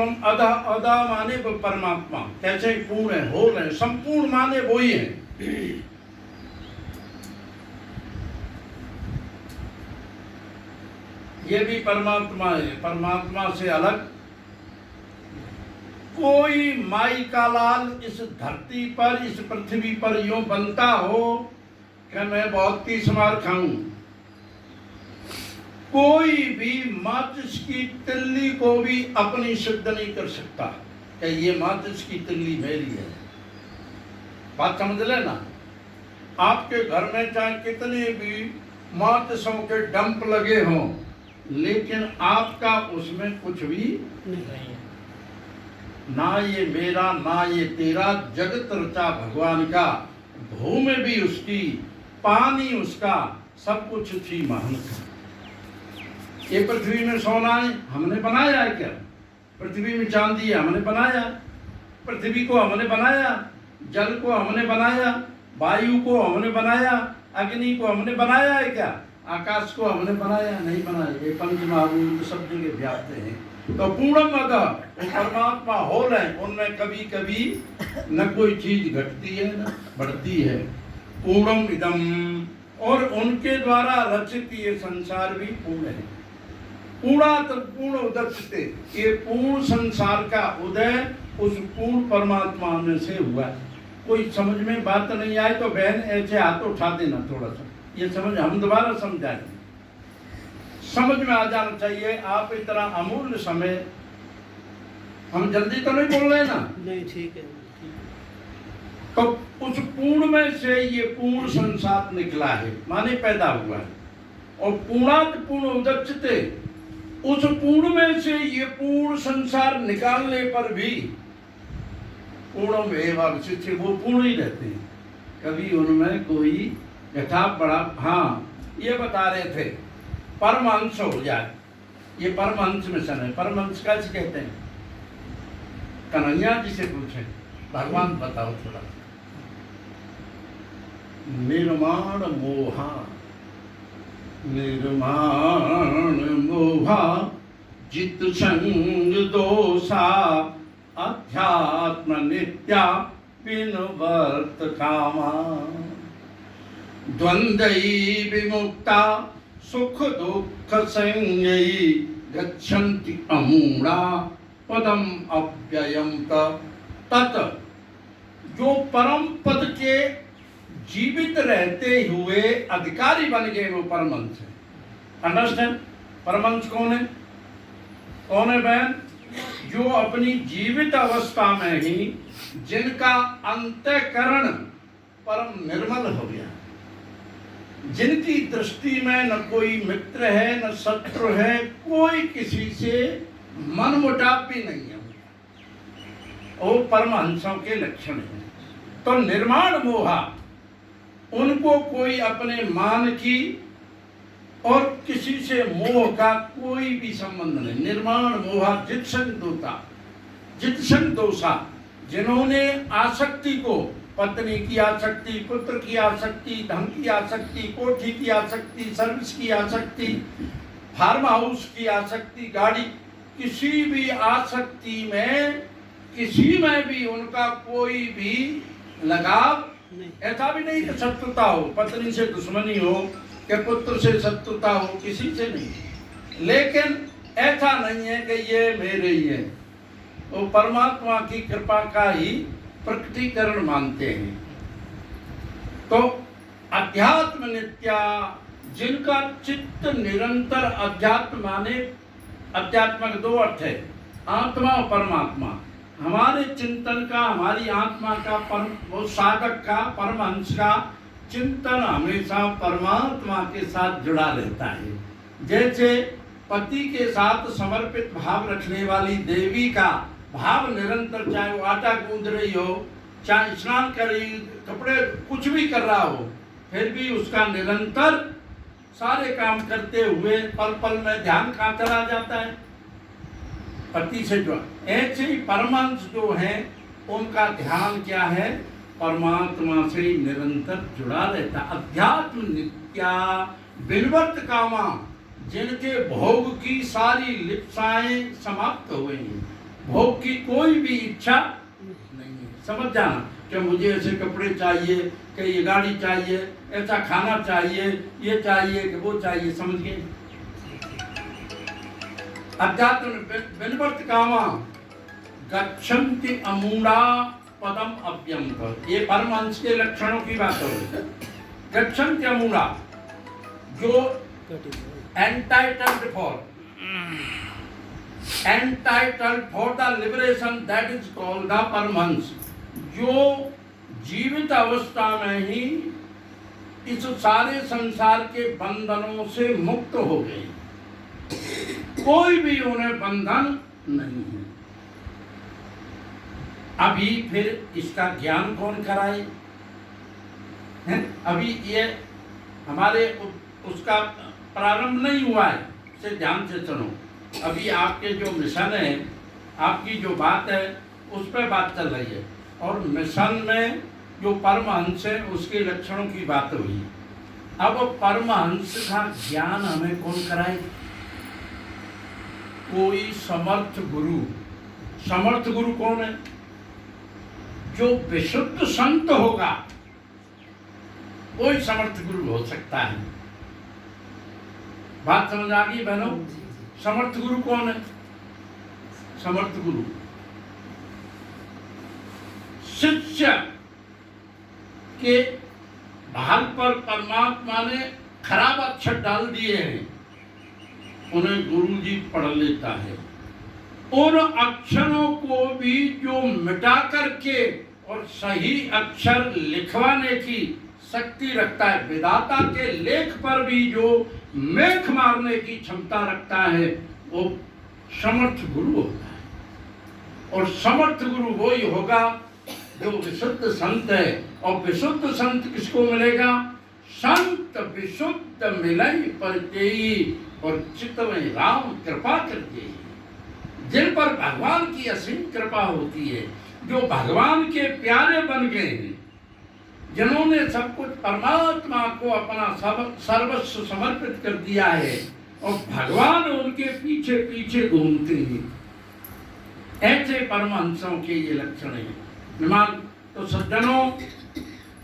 पूर्णम अधा, अधा माने वो परमात्मा, कैसे पूर्ण है, होल है, संपूर्ण माने वो ही है। ये भी परमात्मा है। परमात्मा से अलग कोई माई का लाल इस धरती पर, इस पृथ्वी पर यूं बनता हो कि मैं बहुत तीस मार खाऊं, कोई भी माचिस की तिल्ली को भी अपनी सिद्ध नहीं कर सकता कि ये माचिस की तिल्ली मेरी है। बात समझ लेना। आपके घर में चाहे कितने भी माचिसों के डंप लगे हों, लेकिन आपका उसमें कुछ भी नहीं है। ना ये मेरा ना ये तेरा, जगत रचा भगवान का, भूमि भी उसकी, पानी उसका, सब कुछ उसी महान का। ये पृथ्वी में सोना है, हमने बनाया है क्या? पृथ्वी में चांदी है, हमने बनाया। पृथ्वी को हमने बनाया, जल को हमने बनाया, वायु को हमने बनाया, अग्नि को हमने बनाया है क्या? आकाश को हमने बनाया नहीं बनाया। ये पंच महाभूत सब जगह व्याप्त हैं। तो पूर्णम अतः परमात्मा होल है, उनमें कभी कभी न कोई चीज घटती है न बढ़ती है। पूर्णम इदम, और उनके द्वारा रचित ये संसार भी पूर्ण है। पूर्णात पूर्ण उदच्यते, ये पूर्ण संसार का उदय उस पूर्ण परमात्मा में से हुआ है। कोई समझ में बात नहीं आए तो बहन ऐसे हाथ उठा देना, थोड़ा सा ये समझ, हम दोबारा समझाएंगे, समझ में आ जाना चाहिए। आप इतना अमूल्य समय, हम जल्दी तो नहीं बोल रहे ना? नहीं, ठीक है। तो उस पूर्ण में से ये पूर्ण संसार निकला है, माने पैदा हुआ है। और पूर्णात पूर्ण उदच्यते, उस पूर्ण में से ये पूर्ण संसार निकालने पर भी पूर्णम एव अवशिष्य, वो पूर्ण ही रहते हैं। कभी उनमें कोई यथा बड़ा, हाँ ये बता रहे थे परमहंस हो जाए, ये परमहंस मिशन है। परमहंस कैसे कहते हैं? कन्हैया जी से पूछे, भगवान बताओ थोड़ा। निर्माण मोहा, निर्माण मोहा जित संग दोषा, अध्यात्म नित्या विनवर्त कामा, द्वंद्वई विमुक्ता सुख दुख संयई, गच्छन्ति अमूढ़ा पदम अव्ययम तत्। जो परम पद के जीवित रहते हुए अधिकारी बन गए वो परमहंस है। अंडरस्टैंड? परमहंस कौन है? कौन है बहन? जो अपनी जीवित अवस्था में ही जिनका अंतःकरण परम निर्मल हो गया, जिनकी दृष्टि में न कोई मित्र है न शत्रु है, कोई किसी से मनमुटाव भी नहीं है, वो परमहंसों के लक्षण है। तो निर्माण मोहा, उनको कोई अपने मान की और किसी से मोह का कोई भी संबंध नहीं। निर्माण मोहा जित्संग दोषा, जिन्होंने आसक्ति को, पत्नी की आसक्ति, पुत्र की आसक्ति, धन की आसक्ति, कोठी की आसक्ति, सर्विस की आसक्ति, फार्म हाउस की आसक्ति, गाड़ी, किसी भी आसक्ति में, किसी में भी उनका कोई भी लगाव, ऐसा भी नहीं कि शत्रुता हो, पत्नी से दुश्मनी हो कि पुत्र से शत्रुता हो, किसी से नहीं। लेकिन ऐसा नहीं है कि ये मेरे ही है, वो परमात्मा की कृपा का ही प्रकटीकरण मानते हैं। तो अध्यात्म नित्या, जिनका चित्त निरंतर, अध्यात्म माने, अध्यात्म के दो अर्थ है, आत्मा और परमात्मा। हमारे चिंतन का, हमारी आत्मा का, वो साधक का, परमहंस का चिंतन हमेशा परमात्मा के साथ जुड़ा रहता है। जैसे पति के साथ समर्पित भाव रखने वाली देवी का भाव निरंतर, चाहे वो आटा गूंद रही हो, चाहे स्नान कर रही, कपड़े कुछ भी कर रहा हो, फिर भी उसका निरंतर सारे काम करते हुए पल पल में ध्यान कहाँ चला जाता है? पति से जो। ऐसे ही परमहंस जो है उनका ध्यान क्या है? परमात्मा से निरंतर जुड़ा रहता। अध्यात्म नित्या विनवर्त कामा, जिनके भोग की सारी लिप्साएं समाप्त हो गई, भोग की कोई भी इच्छा नहीं है। समझ जाना कि मुझे ऐसे कपड़े चाहिए, कि ये गाड़ी चाहिए, ऐसा खाना चाहिए, ये चाहिए कि वो चाहिए, समझ गए। अध्यात्म विनिवर्त कामा गच्छन्ति अमूढ़ा पदम अभ्यंतर। ये परमहंस के लक्षणों की बात हो रही। गच्छन्ति अमूढ़ा, जो entitled for the liberation, that is called the Paramhans, जो जीवित अवस्था में ही इस सारे संसार के बंधनों से मुक्त हो गए, कोई भी उन्हें बंधन नहीं है। अभी फिर इसका ज्ञान कौन कराए हैं? अभी ये हमारे उसका प्रारंभ नहीं हुआ है, से ध्यान से सुनो। अभी आपके जो मिशन है, आपकी जो बात है, उस पर बात चल रही है, और मिशन में जो परमहंस है उसके लक्षणों की बात हुई। अब परमहंस का ज्ञान हमें कौन कराए? कोई समर्थ गुरु। समर्थ गुरु कौन है? जो विशुद्ध संत होगा, कोई समर्थ गुरु हो सकता है। बात समझ आ गई बहनों? समर्थ गुरु कौन है? समर्थ गुरु शिष्य के भाग पर परमात्मा ने खराब अक्षर डाल दिए हैं, उन्हें गुरु जी पढ़ लेता है। उन अक्षरों को भी जो मिटा करके और सही अक्षर लिखवाने की शक्ति रखता है, विधाता के लेख पर भी जो मेख मारने की क्षमता रखता है, वो समर्थ गुरु होता है। और समर्थ गुरु वही होगा जो विशुद्ध संत है। और विशुद्ध संत किसको मिलेगा? संत विशुद्ध मिलई परतेई, और चित्त में राम कृपा करते ही, जिन पर भगवान की असीम कृपा होती है, जो भगवान के प्यारे बन गए हैं, जिन्होंने सब कुछ परमात्मा को अपना सर्वस्व समर्पित कर दिया है, और भगवान उनके पीछे पीछे घूमते हैं, ऐसे परमहंसों के ये लक्षण हैं। तो सज्जनों,